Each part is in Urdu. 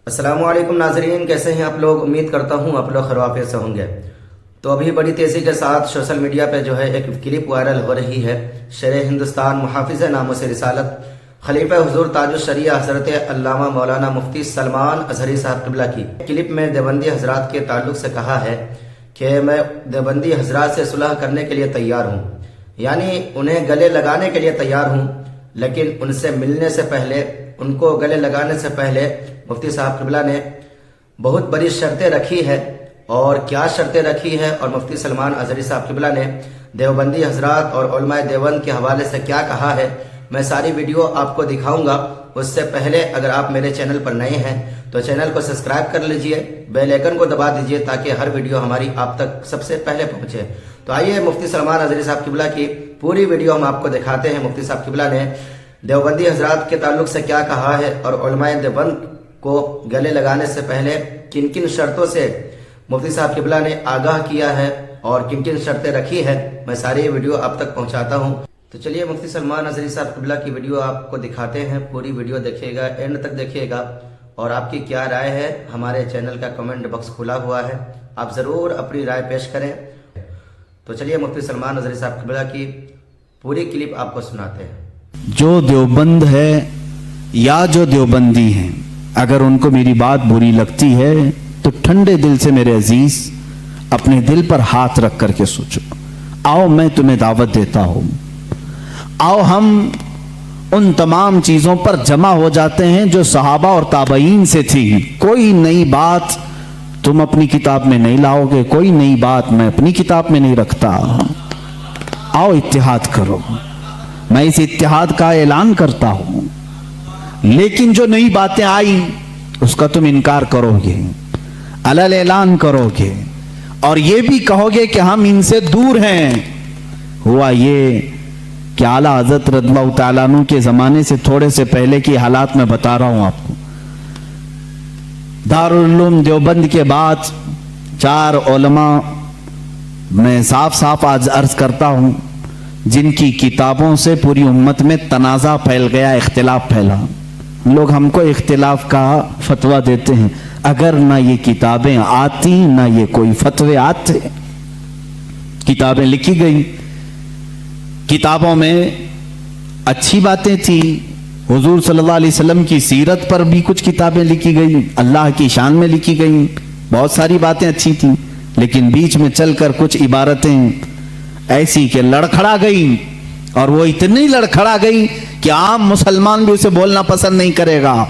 السلام علیکم ناظرین، کیسے ہیں آپ لوگ؟ امید کرتا ہوں آپ لوگ خیریت سے ہوں گے۔ تو ابھی بڑی تیزی کے ساتھ سوشل میڈیا پہ جو ہے ایک کلپ وائرل ہو رہی ہے۔ شیر ہندوستان محافظ ناموس رسالت خلیفہ حضور تاج الشریعہ حضرت علامہ مولانا مفتی سلمان اظہری صاحب قبلہ کی کلپ میں دیوبندی حضرات کے تعلق سے کہا ہے کہ میں دیوبندی حضرات سے صلح کرنے کے لیے تیار ہوں، یعنی انہیں گلے لگانے کے لیے تیار ہوں، لیکن ان سے ملنے سے پہلے، ان کو گلے لگانے سے پہلے مفتی صاحب قبلہ نے بہت بڑی شرطیں رکھی ہے۔ اور کیا شرطیں رکھی ہے اور مفتی سلمان اظہری صاحب قبلہ نے دیوبندی حضرات اور علماء دیوبند کے حوالے سے کیا کہا ہے، میں ساری ویڈیو آپ کو دکھاؤں گا۔ اس سے پہلے اگر آپ میرے چینل پر نئے ہیں تو چینل کو سبسکرائب کر لیجئے، بیل آئیکن کو دبا دیجئے تاکہ ہر ویڈیو ہماری آپ تک سب سے پہلے پہنچے۔ تو آئیے مفتی سلمان اظہری صاحب قبلہ کی پوری ویڈیو ہم آپ کو دکھاتے ہیں۔ مفتی صاحب قبلہ نے دیوبندی حضرات کے تعلق سے کیا کہا ہے اور علماء دیوبند کو گلے لگانے سے پہلے کن کن شرطوں سے مفتی صاحب قبلہ نے آگاہ کیا ہے اور کن کن شرطیں رکھی ہے، میں ساری ویڈیو آپ تک پہنچاتا ہوں۔ تو چلیے مفتی سلمان اظہری صاحب قبلہ کی ویڈیو آپ کو دکھاتے ہیں۔ پوری ویڈیو دیکھیے گا، اینڈ تک دیکھیے گا، اور آپ کی کیا رائے ہے ہمارے چینل کا کمنٹ باکس کھلا ہوا ہے، آپ ضرور اپنی رائے پیش کریں۔ تو چلیے مفتی سلمان اظہری صاحب قبلہ کی پوری کلپ آپ کو سناتے ہیں۔ جو دیوبند ہے یا جو دیوبندی ہیں، اگر ان کو میری بات بری لگتی ہے تو ٹھنڈے دل سے میرے عزیز اپنے دل پر ہاتھ رکھ کر کے سوچو، آؤ میں تمہیں دعوت دیتا ہوں، آؤ ہم ان تمام چیزوں پر جمع ہو جاتے ہیں جو صحابہ اور تابعین سے تھی۔ کوئی نئی بات تم اپنی کتاب میں نہیں لاؤ گے، کوئی نئی بات میں اپنی کتاب میں نہیں رکھتا۔ آؤ اتحاد کرو، میں اس اتحاد کا اعلان کرتا ہوں، لیکن جو نئی باتیں آئی اس کا تم انکار کرو گے، علل اعلان کرو گے، اور یہ بھی کہو گے کہ ہم ان سے دور ہیں۔ ہوا یہ کہ اعلیٰ حضرت رضی اللہ تعالیٰ عنہ کے زمانے سے تھوڑے سے پہلے کی حالات میں بتا رہا ہوں آپ کو۔ دارالعلوم دیوبند کے بعد 4 علماء میں صاف صاف آج عرض کرتا ہوں جن کی کتابوں سے پوری امت میں تنازع پھیل گیا، اختلاف پھیلا۔ لوگ ہم کو اختلاف کا فتویٰ دیتے ہیں، اگر نہ یہ کتابیں آتی نہ یہ کوئی فتوے آتے۔ کتابیں لکھی گئی، کتابوں میں اچھی باتیں تھی، حضور صلی اللہ علیہ وسلم کی سیرت پر بھی کچھ کتابیں لکھی گئی، اللہ کی شان میں لکھی گئی، بہت ساری باتیں اچھی تھیں، لیکن بیچ میں چل کر کچھ عبارتیں ایسی کہ لڑکھڑا گئی، اور وہ اتنی لڑکھڑا گئی کہ عام مسلمان بھی اسے بولنا پسند نہیں کرے گا۔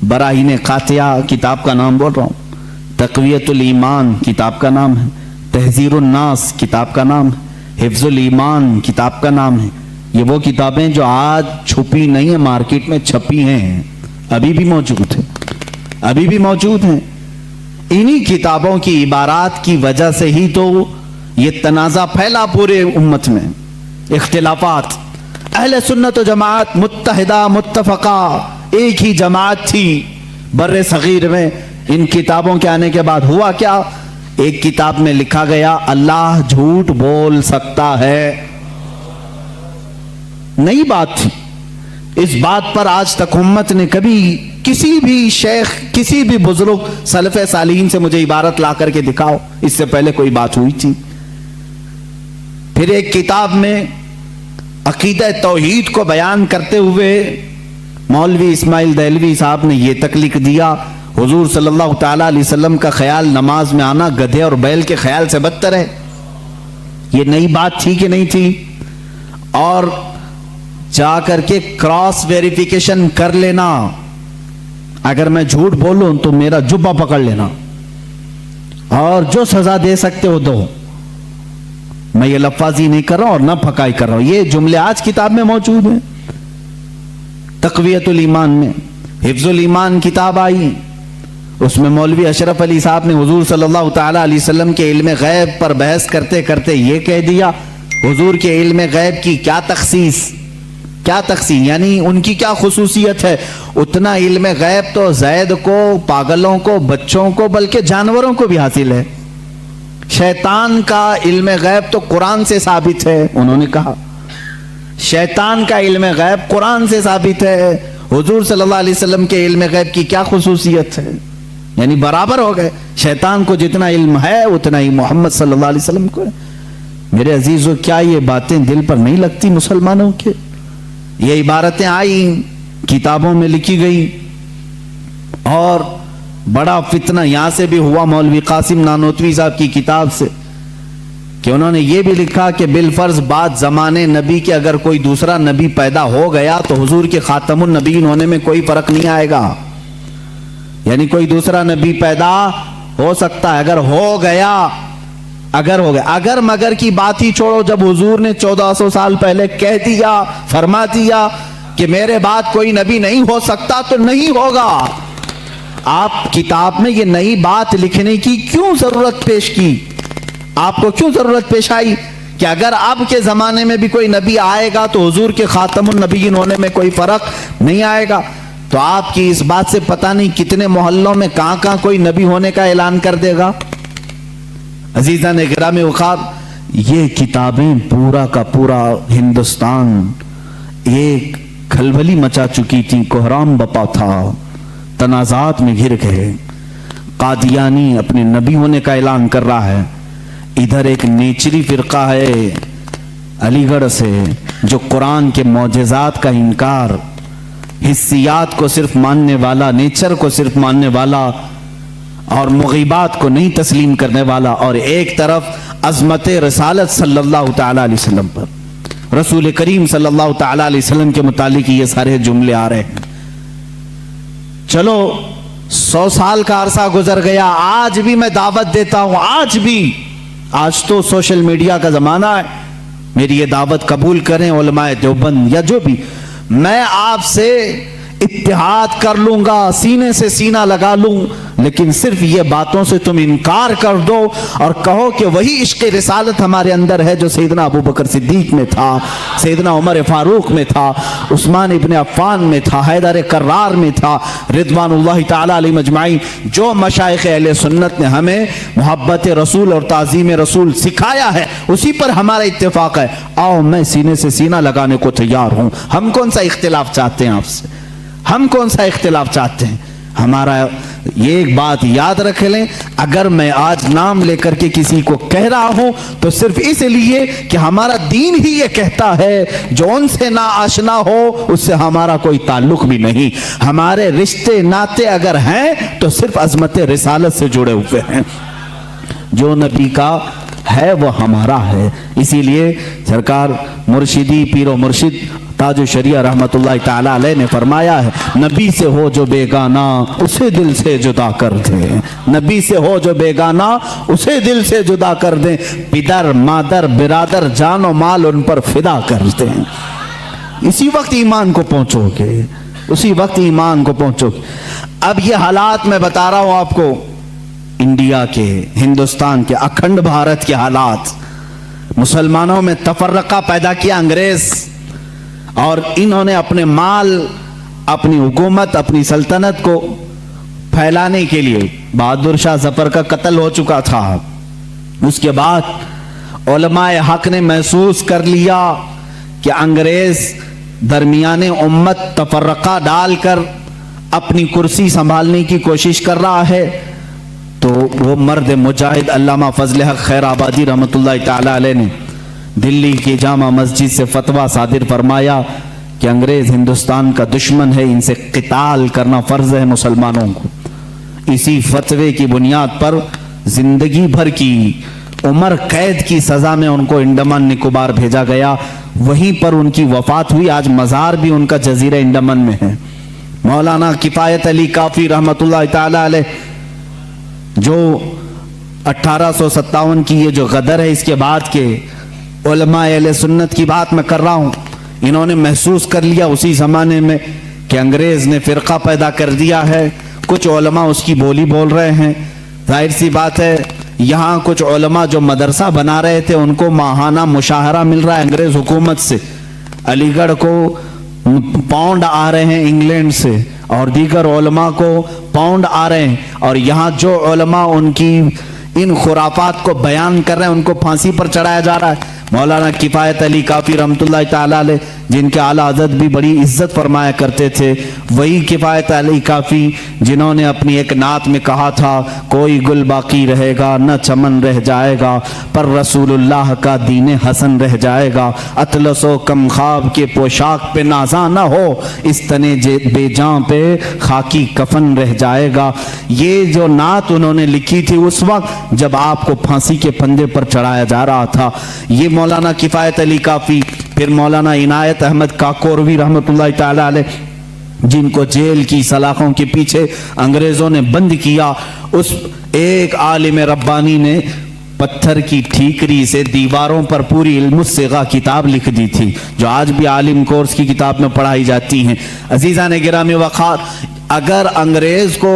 براہین قاطعہ کتاب کا نام بول رہا ہوں، تقویت الایمان کتاب کا نام ہے، تحذیر الناس کتاب کا نام ہے، حفظ الایمان کتاب کا نام ہے۔ یہ وہ کتابیں جو آج چھپی نہیں ہیں، مارکیٹ میں چھپی ہیں، ابھی بھی موجود ہیں، ابھی بھی موجود ہیں۔ انہی کتابوں کی عبارات کی وجہ سے ہی تو یہ تنازع پھیلا پورے امت میں، اختلافات۔ اہل سنت و جماعت متحدہ متفقہ ایک ہی جماعت تھی بر صغیر میں۔ ان کتابوں کے آنے کے بعد ہوا کیا؟ ایک کتاب میں لکھا گیا اللہ جھوٹ بول سکتا ہے، نئی بات تھی۔ اس بات پر آج تک امت نے کبھی کسی بھی شیخ، کسی بھی بزرگ سلف صالحین سے مجھے عبارت لا کر کے دکھاؤ اس سے پہلے کوئی بات ہوئی تھی۔ پھر ایک کتاب میں عقیدہ توحید کو بیان کرتے ہوئے مولوی اسماعیل دہلوی صاحب نے یہ تک لکھ دیا، حضور صلی اللہ تعالیٰ علیہ وسلم کا خیال نماز میں آنا گدھے اور بیل کے خیال سے بدتر ہے۔ یہ نئی بات تھی کہ نہیں تھی؟ اور جا کر کے کراس ویریفیکیشن کر لینا، اگر میں جھوٹ بولوں تو میرا جبہ پکڑ لینا اور جو سزا دے سکتے ہو دو۔ میں یہ لفاظی نہیں کر رہا ہوں اور نہ پھکائی کر رہا ہوں، یہ جملے آج کتاب میں موجود ہیں۔ تقویت الایمان میں حفظ الایمان کتاب آئی، اس میں مولوی اشرف علی صاحب نے حضور صلی اللہ تعالیٰ علیہ وسلم کے علم غیب پر بحث کرتے کرتے یہ کہہ دیا، حضور کے علم غیب کی کیا تخصیص، کیا تقسیم، یعنی ان کی کیا خصوصیت ہے؟ اتنا علم غیب تو زید کو، پاگلوں کو، بچوں کو، بلکہ جانوروں کو بھی حاصل ہے۔ شیطان کا علم غیب تو قرآن سے ثابت ہے، انہوں نے کہا شیطان کا علم غیب قرآن سے ثابت ہے، حضور صلی اللہ علیہ وسلم کے علم غیب کی کیا خصوصیت ہے؟ یعنی برابر ہو گئے. شیطان کو جتنا علم ہے اتنا ہی محمد صلی اللہ علیہ وسلم کو ہے. میرے عزیزو، کیا یہ باتیں دل پر نہیں لگتی مسلمانوں کے؟ یہ عبارتیں آئی، کتابوں میں لکھی گئی، اور بڑا فتنہ یہاں سے بھی ہوا مولوی قاسم نانوتوی صاحب کی کتاب سے، کہ انہوں نے یہ بھی لکھا کہ بالفرض بعد زمانے نبی کے اگر کوئی دوسرا نبی پیدا ہو گیا تو حضور کے خاتم النبیین ہونے میں کوئی فرق نہیں آئے گا. یعنی کوئی دوسرا نبی پیدا ہو سکتا ہے اگر ہو گیا، اگر مگر کی بات ہی چھوڑو. جب حضور نے 1400 سال پہلے کہہ دیا، فرما دیا کہ میرے بعد کوئی نبی نہیں ہو سکتا تو نہیں ہوگا. آپ کتاب میں یہ نئی بات لکھنے کی کیوں ضرورت پیش کی؟ آپ کو کیوں ضرورت پیش آئی کہ اگر اب کے زمانے میں بھی کوئی نبی آئے گا تو حضور کے خاتم النبیین ہونے میں کوئی فرق نہیں آئے گا؟ تو آپ کی اس بات سے پتہ نہیں کتنے محلوں میں کہاں کہاں کوئی نبی ہونے کا اعلان کر دے گا. عزیزان گرامی وقار، یہ کتابیں پورا کا پورا ہندوستان ایک کھلبلی مچا چکی تھی، کوہرام بپا تھا، تنازعات میں گر گئے. قادیانی اپنے نبی ہونے کا اعلان کر رہا ہے، ادھر ایک نیچری فرقہ ہے علی گڑھ سے جو قرآن کے معجزات کا انکار، حسیات کو صرف ماننے والا، نیچر کو صرف ماننے والا اور مغیبات کو نہیں تسلیم کرنے والا، اور ایک طرف عظمت رسالت صلی اللہ تعالی علیہ وسلم پر، رسول کریم صلی اللہ تعالی علیہ وسلم کے متعلق یہ سارے جملے آ رہے ہیں. چلو 100 سال کا عرصہ گزر گیا، آج بھی میں دعوت دیتا ہوں، آج تو سوشل میڈیا کا زمانہ ہے، میری یہ دعوت قبول کریں علماء دیوبند یا جو بھی، میں آپ سے اتحاد کر لوں گا، سینے سے سینہ لگا لوں، لیکن صرف یہ باتوں سے تم انکار کر دو اور کہو کہ وہی عشق رسالت ہمارے اندر ہے جو سیدنا ابو بکر صدیق میں تھا، سیدنا عمر فاروق میں تھا، عثمان ابن عفان میں تھا، حیدر کرار میں تھا، رضوان اللہ تعالی علیہ مجمعین. جو مشائخ اہل سنت نے ہمیں محبت رسول اور تعظیم رسول سکھایا ہے اسی پر ہمارا اتفاق ہے. آؤ، میں سینے سے سینہ لگانے کو تیار ہوں. ہم کون سا اختلاف چاہتے ہیں آپ سے؟ ہم کون سا اختلاف چاہتے ہیں؟ ہمارا یہ ایک بات یاد رکھ لیں، اگر میں آج نام لے کر کے کسی کو کہہ رہا ہوں تو صرف اس لیے کہ ہمارا دین ہی یہ کہتا ہے جو ان سے نا آشنا ہو اس سے ہمارا کوئی تعلق بھی نہیں. ہمارے رشتے ناتے اگر ہیں تو صرف عظمت رسالت سے جڑے ہوئے ہیں. جو نبی کا ہے وہ ہمارا ہے. اسی لیے سرکار مرشدی پیر و مرشد تاج الشریعہ رحمت اللہ تعالی علیہ نے فرمایا ہے، نبی سے ہو جو بیگانہ اسے دل سے جدا کر دیں. نبی سے ہو جو بیگانہ اسے دل سے جدا کر دیں. پدر مادر برادر جان و مال ان پر فدا کر دیں. اسی وقت ایمان کو پہنچو گے، اسی وقت ایمان کو پہنچو گے. اب یہ حالات میں بتا رہا ہوں آپ کو، انڈیا کے، ہندوستان کے، اکھنڈ بھارت کے حالات، مسلمانوں میں تفرقہ پیدا کیا انگریز، اور انہوں نے اپنے مال، اپنی حکومت، اپنی سلطنت کو پھیلانے کے لیے، بہادر شاہ ظفر کا قتل ہو چکا تھا. اس کے بعد علماء حق نے محسوس کر لیا کہ انگریز درمیان امت تفرقہ ڈال کر اپنی کرسی سنبھالنے کی کوشش کر رہا ہے. تو وہ مرد مجاہد علامہ فضل حق خیر آبادی رحمت اللہ تعالی علیہ نے دلی کی جامع مسجد سے فتویٰ صادر فرمایا کہ انگریز ہندوستان کا دشمن ہے، ان سے قتال کرنا فرض ہے مسلمانوں کو. اسی فتوے کی بنیاد پر زندگی بھر کی عمر قید کی سزا میں ان کو انڈمان نکوبار بھیجا گیا. وہیں پر ان کی وفات ہوئی. آج مزار بھی ان کا جزیرہ انڈمان میں ہے. مولانا کفایت علی کافی رحمت اللہ تعالی علیہ، جو 1857 کی یہ جو غدر ہے اس کے بعد کے علماء اہل سنت کی بات میں کر رہا ہوں، انہوں نے محسوس کر لیا اسی زمانے میں کہ انگریز نے فرقہ پیدا کر دیا ہے. کچھ علماء اس کی بولی بول رہے ہیں. ظاہر سی بات ہے یہاں کچھ علماء جو مدرسہ بنا رہے تھے ان کو ماہانہ مشاہرہ مل رہا ہے انگریز حکومت سے. علی گڑھ کو پاؤنڈ آ رہے ہیں انگلینڈ سے، اور دیگر علماء کو پاؤنڈ آ رہے ہیں، اور یہاں جو علماء ان کی ان خرافات کو بیان کر رہے ہیں ان کو پھانسی پر چڑھایا جا رہا ہے. مولانا کفایت علی کافی رحمت اللہ تعالی علیہ جن کے اعلیٰ حضرت بھی بڑی عزت فرمایا کرتے تھے، وہی کفایت علی کافی جنہوں نے اپنی ایک نعت میں کہا تھا، کوئی گل باقی رہے گا نہ چمن رہ جائے گا، پر رسول اللہ کا دین حسن رہ جائے گا، اطلس و کم خواب کے پوشاک پہ نازاں نہ ہو، اس تنے بے جان پہ خاکی کفن رہ جائے گا۔ یہ جو نعت انہوں نے لکھی تھی اس وقت جب آپ کو پھانسی کے پھندے پر چڑھایا جا رہا تھا، یہ مولانا کفایت علی کافی، پھر مولانا عنایت احمد کاکوروی رحمۃ اللہ تعالی علیہ، جن کو جیل کی سلاخوں کے پیچھے انگریزوں نے بند کیا، اس ایک عالم ربانی نے پتھر کی ٹھیکری سے دیواروں پر پوری علم الصیغہ کتاب لکھ دی تھی، جو آج بھی عالم کورس کی کتاب میں پڑھائی جاتی ہیں۔ عزیزان گرامی وقار، اگر انگریز کو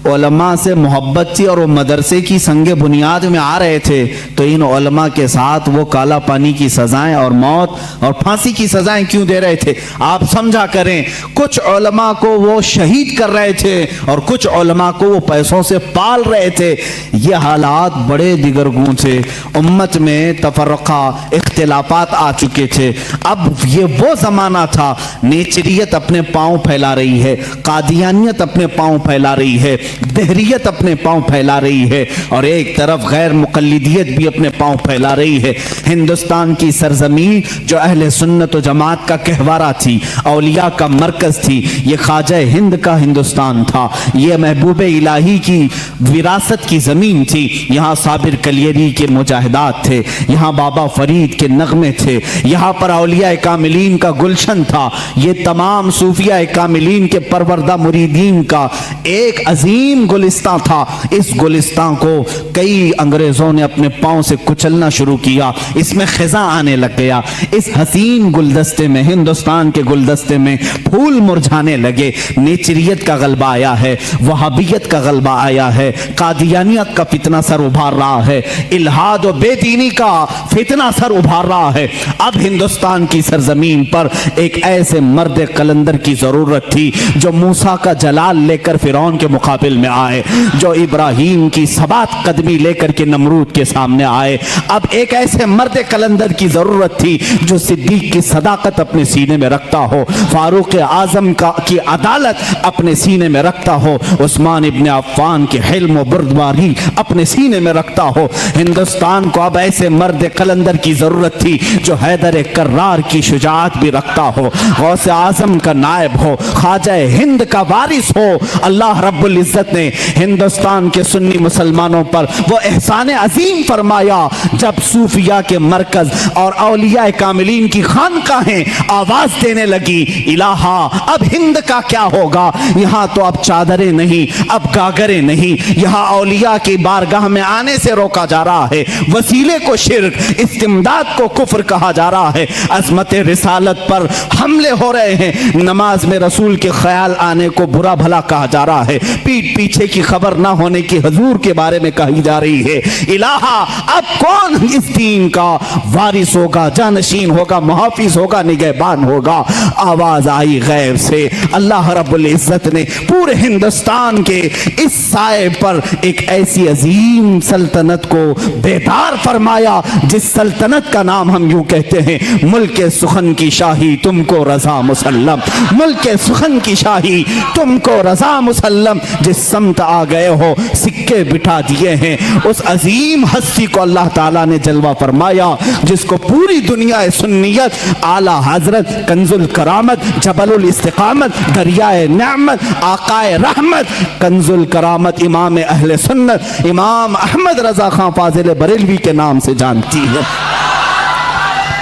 علماء سے محبت تھی اور وہ مدرسے کی سنگ بنیاد میں آ رہے تھے تو ان علماء کے ساتھ وہ کالا پانی کی سزائیں اور موت اور پھانسی کی سزائیں کیوں دے رہے تھے؟ آپ سمجھا کریں، کچھ علماء کو وہ شہید کر رہے تھے اور کچھ علماء کو وہ پیسوں سے پال رہے تھے۔ یہ حالات بڑے دیگرگوں تھے، امت میں تفرقہ اختلافات آ چکے تھے۔ اب یہ وہ زمانہ تھا، نیچریت اپنے پاؤں پھیلا رہی ہے، قادیانیت اپنے پاؤں پھیلا رہی ہے، دہریت اپنے پاؤں پھیلا رہی ہے، اور ایک طرف غیر مقلدیت بھی اپنے پاؤں پھیلا رہی ہے۔ ہندوستان کی سرزمین جو اہل سنت و جماعت کا گہوارہ تھی، اولیاء کا مرکز تھی، یہ خواجہ ہند کا ہندوستان تھا، یہ محبوب الہی کی وراثت کی زمین تھی۔ یہاں صابر کلیری کے مجاہدات تھے، یہاں بابا فرید کے نغمے تھے، یہاں پر اولیاء کاملین کا گلشن تھا، یہ تمام صوفیاء کاملین کے پروردہ مریدین کا ایک عظیم گلستان تھا۔ اس گلستان کو کئی انگریزوں نے اپنے پاؤں سے کچلنا شروع کیا، اس میں خزاں آنے لگ گیا، اس حسین گلدستے میں، ہندوستان کے گلدستے میں پھول مرجھانے لگے۔ نیچریت کا غلبہ آیا ہے، وہابیت کا غلبہ آیا ہے، قادیانیت کا فتنہ سر ابھار رہا ہے، الہاد و بے دینی کا فتنہ سر ابھار رہا ہے۔ اب ہندوستان کی سرزمین پر ایک ایسے مرد قلندر کی ضرورت تھی جو موسیٰ کا جلال لے کر فرعون کے مقابل میں آئے، جو ابراہیم کی ثبات قدمی لے کر کے نمرود کے سامنے آئے۔ اب ایک ایسے مرد قلندر کی ضرورت تھی جو صدیق کی صداقت اپنے سینے میں رکھتا ہو، فاروق اعظم کی عدالت اپنے سینے میں رکھتا ہو، عثمان ابن عفان کی حلم و بردباری اپنے سینے میں رکھتا ہو۔ ہندوستان کو اب ایسے مرد قلندر کی ضرورت تھی جو حیدر کرار کی شجاعت بھی رکھتا ہو، غوث اعظم کا نائب ہو، خواجہ ہند کا وارث ہو۔ اللہ رب العزت نے ہندوستان کے سنی مسلمانوں پر وہ احسان عظیم فرمایا جب صوفیاء کے مرکز اور اولیاء کاملین کی خانقاہیں آواز دینے لگی، الہا اب ہند کا کیا ہوگا؟ یہاں تو اب چادریں نہیں، اب گاگریں نہیں، یہاں اولیاء کی بارگاہ میں آنے سے روکا جا رہا ہے، وسیلے کو شرک، استمداد کو کفر کہا جا رہا ہے، عظمت رسالت پر حملے ہو رہے ہیں، نماز میں رسول کے خیال آنے کو برا بھلا کہا جا رہا ہے، پیٹ پیچھے کی خبر نہ ہونے کی حضور کے بارے میں کہی جا رہی ہے۔ الہا اب کون اس دین کا وارث ہوگا، جانشین ہوگا، محافظ ہوگا، نگہبان ہوگا؟ آواز آئی غیب سے، اللہ رب العزت نے پورے ہندوستان کے اس سائے پر ایک ایسی عظیم سلطنت کو بیدار فرمایا جس سلطنت کا نام ہم یوں کہتے ہیں، ملک سخن کی شاہی تم کو رضا مسلم، ملک سخن کی شاہی تم کو رضا مسلم۔ جس سمت آ گئے ہو سکے بٹھا دیے ہیں، اس عظیم ہستی کو اللہ تعالیٰ نے جلوہ فرمایا جس کو پوری دنیا سنیت، اعلیٰ حضرت کنز الکرامت، جبل الاستقامت، دریائے نعمت، آقائے رحمت، کنز الکرامت امام اہل سنت امام احمد رضا خان فاضل بریلوی کے نام سے جانتی ہے۔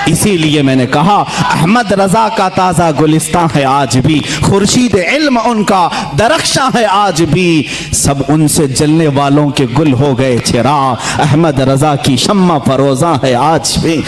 اسی لیے میں نے کہا احمد رضا کا تازہ گلستان ہے آج بھی، خورشید علم ان کا درخشاں ہے آج بھی، سب ان سے جلنے والوں کے گل ہو گئے چراغ، احمد رضا کی شمع فروزاں ہے آج بھی۔